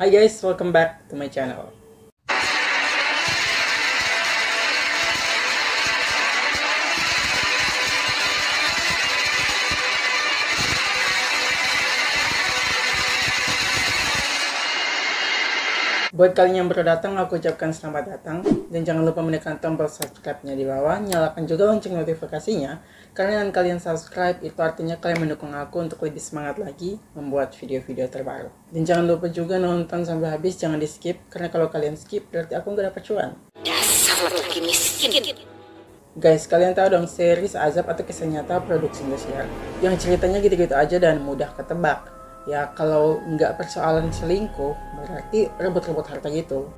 Hi guys, welcome back to my channel. Buat kalian yang baru datang, aku ucapkan selamat datang. Dan jangan lupa menekan tombol subscribe-nya di bawah. Nyalakan juga lonceng notifikasinya. Karena dengan kalian subscribe, itu artinya kalian mendukung aku untuk lebih semangat lagi membuat video-video terbaru. Dan jangan lupa juga nonton sampai habis, jangan di skip. Karena kalau kalian skip, berarti aku nggak dapat cuan. Dasar laki miskin. Guys, kalian tahu dong series Azab atau kisah nyata produksi Indosiar yang ceritanya gitu-gitu aja dan mudah ketebak. Ya kalau nggak persoalan selingkuh, berarti rebut-rebut harta gitu.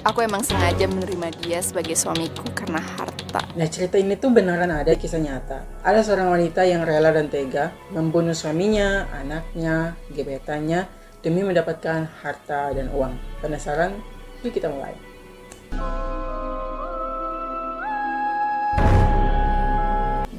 Aku emang sengaja menerima dia sebagai suamiku karena harta. Nah cerita ini tuh beneran ada kisah nyata. Ada seorang wanita yang rela dan tega membunuh suaminya, anaknya, gebetannya demi mendapatkan harta dan uang. Penasaran? Yuk kita mulai.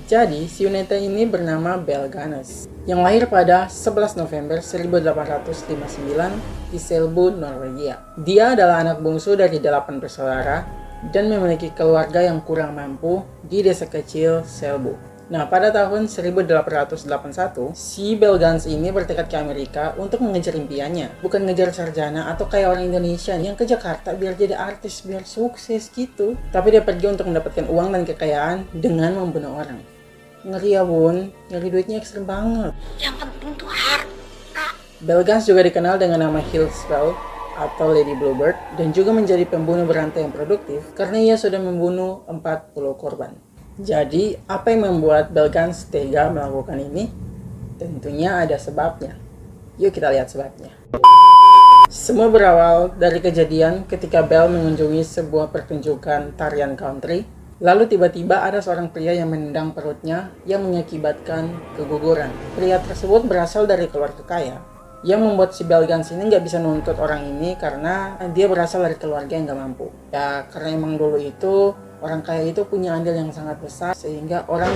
Jadi, si wanita ini bernama Belle Ganes, yang lahir pada 11 November 1859 di Selbu, Norwegia. Dia adalah anak bungsu dari 8 bersaudara dan memiliki keluarga yang kurang mampu di desa kecil Selbu. Nah, pada tahun 1881, si Belle Ganes ini bertekad ke Amerika untuk mengejar impiannya. Bukan ngejar sarjana atau kayak orang Indonesia yang ke Jakarta biar jadi artis, biar sukses gitu. Tapi dia pergi untuk mendapatkan uang dan kekayaan dengan membunuh orang. Ngeri ya bun, nyari duitnya ekstrim banget. Yang penting tuh harta. Belle Ganes juga dikenal dengan nama Hillsbelle atau Lady Bluebird dan juga menjadi pembunuh berantai yang produktif karena ia sudah membunuh 40 korban. Jadi, apa yang membuat Belle Ganes tega melakukan ini? Tentunya ada sebabnya. Yuk kita lihat sebabnya. Semua berawal dari kejadian ketika Belle mengunjungi sebuah pertunjukan tarian country. Lalu tiba-tiba ada seorang pria yang menendang perutnya yang mengakibatkan keguguran. Pria tersebut berasal dari keluarga kaya, yang membuat si Belle Ganes ini nggak bisa nuntut orang ini karena dia berasal dari keluarga yang nggak mampu. Ya karena emang dulu itu orang kaya itu punya andil yang sangat besar sehingga orang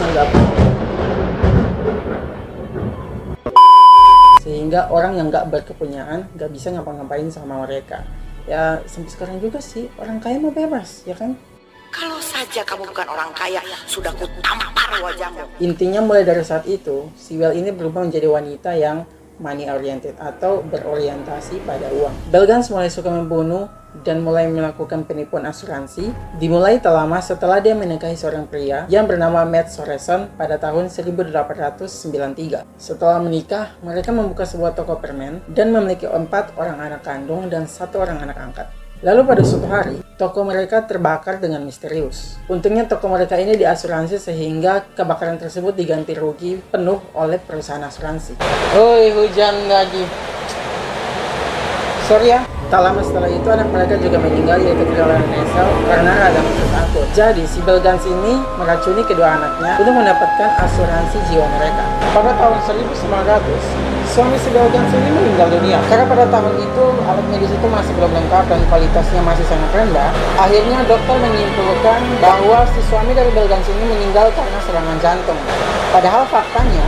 yang nggak berkepunyaan nggak bisa ngapa-ngapain sama mereka. Ya sampai sekarang juga sih orang kaya mah bebas, ya kan? Kalau saja kamu bukan orang kaya, sudah kutampar wajahmu. Intinya mulai dari saat itu, si Belle ini berubah menjadi wanita yang money oriented atau berorientasi pada uang. Belle Ganes mulai suka membunuh dan mulai melakukan penipuan asuransi. Dimulai tak lama setelah dia menikahi seorang pria yang bernama Matt Sorensen pada tahun 1893. Setelah menikah, mereka membuka sebuah toko permen dan memiliki 4 orang anak kandung dan 1 orang anak angkat. Lalu pada suatu hari, toko mereka terbakar dengan misterius. Untungnya toko mereka ini diasuransi sehingga kebakaran tersebut diganti rugi penuh oleh perusahaan asuransi. Oi, hujan lagi. Sorry ya. Tak lama setelah itu anak mereka juga meninggal yaitu kelelahan nasal karena radang akut. Jadi si Belle Ganes ini meracuni kedua anaknya untuk mendapatkan asuransi jiwa mereka. Pada tahun 1900, suami si Belle Ganes ini meninggal dunia. Karena pada tahun itu alat medis itu masih belum lengkap dan kualitasnya masih sangat rendah. Akhirnya dokter menyimpulkan bahwa si suami dari Belle Ganes ini meninggal karena serangan jantung. Padahal faktanya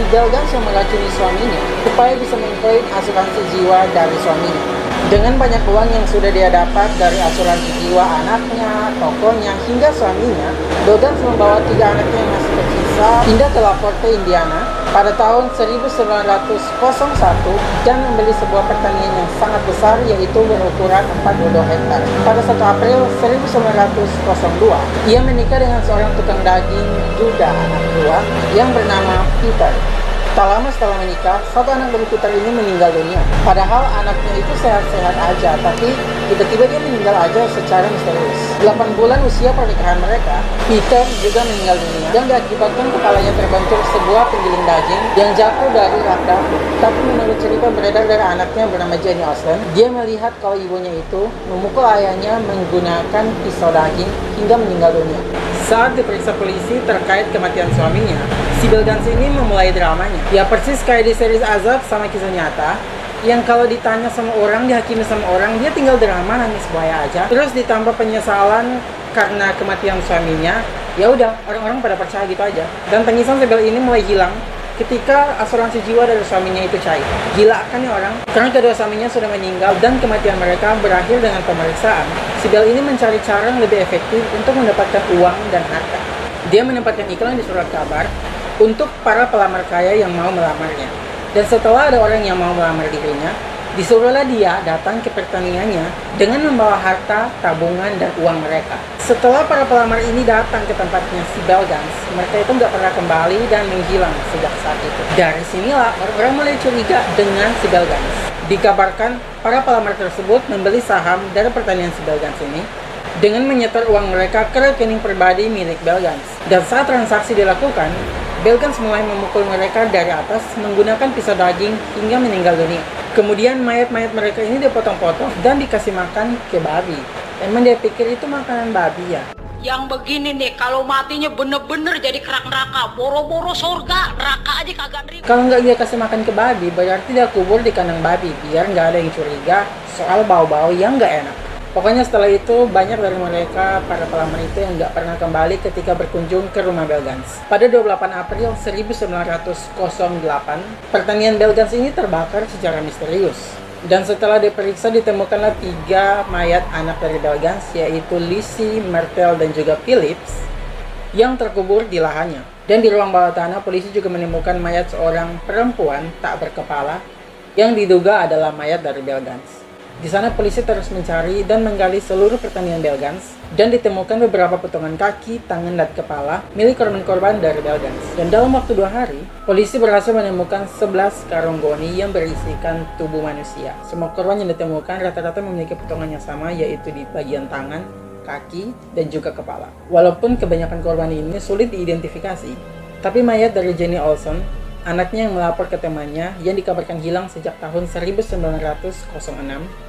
si Belle Ganes yang meracuni suaminya supaya bisa mengklaim asuransi jiwa dari suaminya. Dengan banyak uang yang sudah dia dapat dari asuransi jiwa anaknya, tokonya, hingga suaminya, Belle Ganes membawa 3 anaknya yang masih tersisa pindah ke La Porte, Indiana pada tahun 1901 dan membeli sebuah pertanian yang sangat besar yaitu berukuran 42 hektar. Pada 1 April 1902, ia menikah dengan seorang tukang daging juga anak tua yang bernama Peter. Tak lama setelah menikah, 1 anak dari Peter ini meninggal dunia. Padahal anaknya itu sehat-sehat aja, tapi tiba-tiba dia meninggal aja secara misterius. 8 bulan usia pernikahan mereka, Peter juga meninggal dunia dan diakibatkan kepalanya terbentur sebuah penggiling daging yang jatuh dari rak dapur. Tapi menurut cerita beredar dari anaknya bernama Jenny Olsen, dia melihat kalau ibunya itu memukul ayahnya menggunakan pisau daging hingga meninggal dunia. Saat diperiksa polisi terkait kematian suaminya, si Belle Ganes ini memulai dramanya. Ya persis kayak di series Azab sama kisah nyata, yang kalau ditanya sama orang, dihakimi sama orang, dia tinggal drama nangis buaya aja. Terus ditambah penyesalan karena kematian suaminya, ya udah orang-orang pada percaya gitu aja. Dan tangisan si Belle ini mulai hilang ketika asuransi jiwa dari suaminya itu cair. Gila kan ya orang? Karena kedua suaminya sudah meninggal dan kematian mereka berakhir dengan pemeriksaan, si Bel ini mencari cara yang lebih efektif untuk mendapatkan uang dan harta. Dia menempatkan iklan di surat kabar untuk para pelamar kaya yang mau melamarnya. Dan setelah ada orang yang mau melamar dirinya, disuruhlah dia datang ke pertandingannya dengan membawa harta, tabungan, dan uang mereka. Setelah para pelamar ini datang ke tempatnya si Belle Gans, mereka itu nggak pernah kembali dan menghilang sejak saat itu. Dari sinilah orang mulai curiga dengan si Belle Gans. Dikabarkan para pelamar tersebut membeli saham dari pertandingan si Belle Gans ini dengan menyetor uang mereka ke rekening pribadi milik Belle Gans. Dan saat transaksi dilakukan, Belle Gans mulai memukul mereka dari atas menggunakan pisau daging hingga meninggal dunia. Kemudian mayat-mayat mereka ini dipotong-potong dan dikasih makan ke babi. Emang dia pikir itu makanan babi ya? Yang begini nih, kalau matinya bener-bener jadi kerak neraka, boro-boro surga, neraka aja kagak nerima. Kalau nggak dia kasih makan ke babi, berarti dia kubur di kandang babi, biar nggak ada yang curiga soal bau-bau yang nggak enak. Pokoknya setelah itu, banyak dari mereka, para pelamar itu yang nggak pernah kembali ketika berkunjung ke rumah Belle Gans. Pada 28 April 1908, pertanian Belle Gans ini terbakar secara misterius. Dan setelah diperiksa, ditemukanlah 3 mayat anak dari Belle Gans, yaitu Lizzie, Myrtle, dan juga Phillips, yang terkubur di lahannya. Dan di ruang bawah tanah, polisi juga menemukan mayat seorang perempuan tak berkepala, yang diduga adalah mayat dari Belle Gans. Di sana polisi terus mencari dan menggali seluruh pertanian Belle Gans dan ditemukan beberapa potongan kaki, tangan, dan kepala milik korban-korban dari Belle Gans. Dan dalam waktu 2 hari, polisi berhasil menemukan 11 karung goni yang berisikan tubuh manusia. Semua korban yang ditemukan rata-rata memiliki potongan yang sama, yaitu di bagian tangan, kaki, dan juga kepala. Walaupun kebanyakan korban ini sulit diidentifikasi, tapi mayat dari Jenny Olson, anaknya yang melapor ke temannya yang dikabarkan hilang sejak tahun 1906,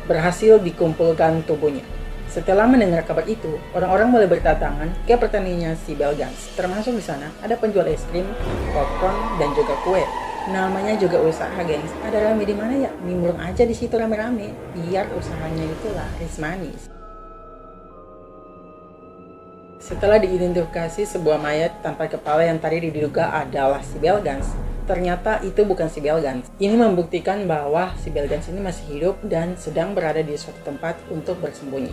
berhasil dikumpulkan tubuhnya. Setelah mendengar kabar itu, orang-orang mulai berdatangan ke pertaniannya si Belle Gans. Termasuk di sana ada penjual es krim, popcorn, dan juga kue. Namanya juga usaha, gengs. Ada rame di mana ya? Nimbrung aja di situ rame-rame, biar usahanya itu laris manis. Setelah diidentifikasi sebuah mayat tanpa kepala yang tadi diduga adalah si Belle Gans, ternyata itu bukan si Belle Gans. Ini membuktikan bahwa si Belle Gans ini masih hidup dan sedang berada di suatu tempat untuk bersembunyi.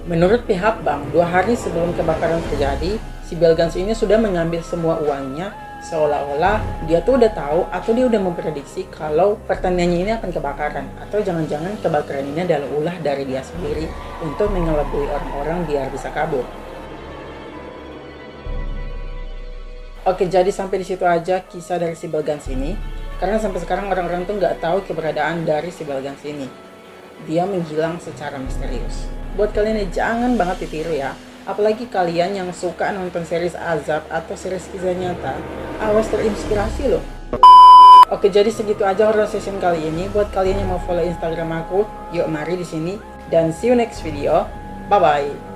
Menurut pihak bank, 2 hari sebelum kebakaran terjadi, si Belle Gans ini sudah mengambil semua uangnya, seolah-olah dia tuh udah tahu atau dia udah memprediksi kalau pertaniannya ini akan kebakaran, atau jangan-jangan kebakaran ini adalah ulah dari dia sendiri untuk mengelabui orang-orang biar bisa kabur. Oke, jadi sampai di situ aja kisah dari si Belle Gans ini. Karena sampai sekarang orang-orang tuh nggak tahu keberadaan dari si Belle Gans ini. Dia menghilang secara misterius. Buat kalian ini jangan banget ditiru ya. Apalagi kalian yang suka nonton series azab atau series kisah nyata, awas terinspirasi loh. Oke, jadi segitu aja horror session kali ini. Buat kalian yang mau follow Instagram aku, yuk mari di sini. Dan see you next video. Bye bye.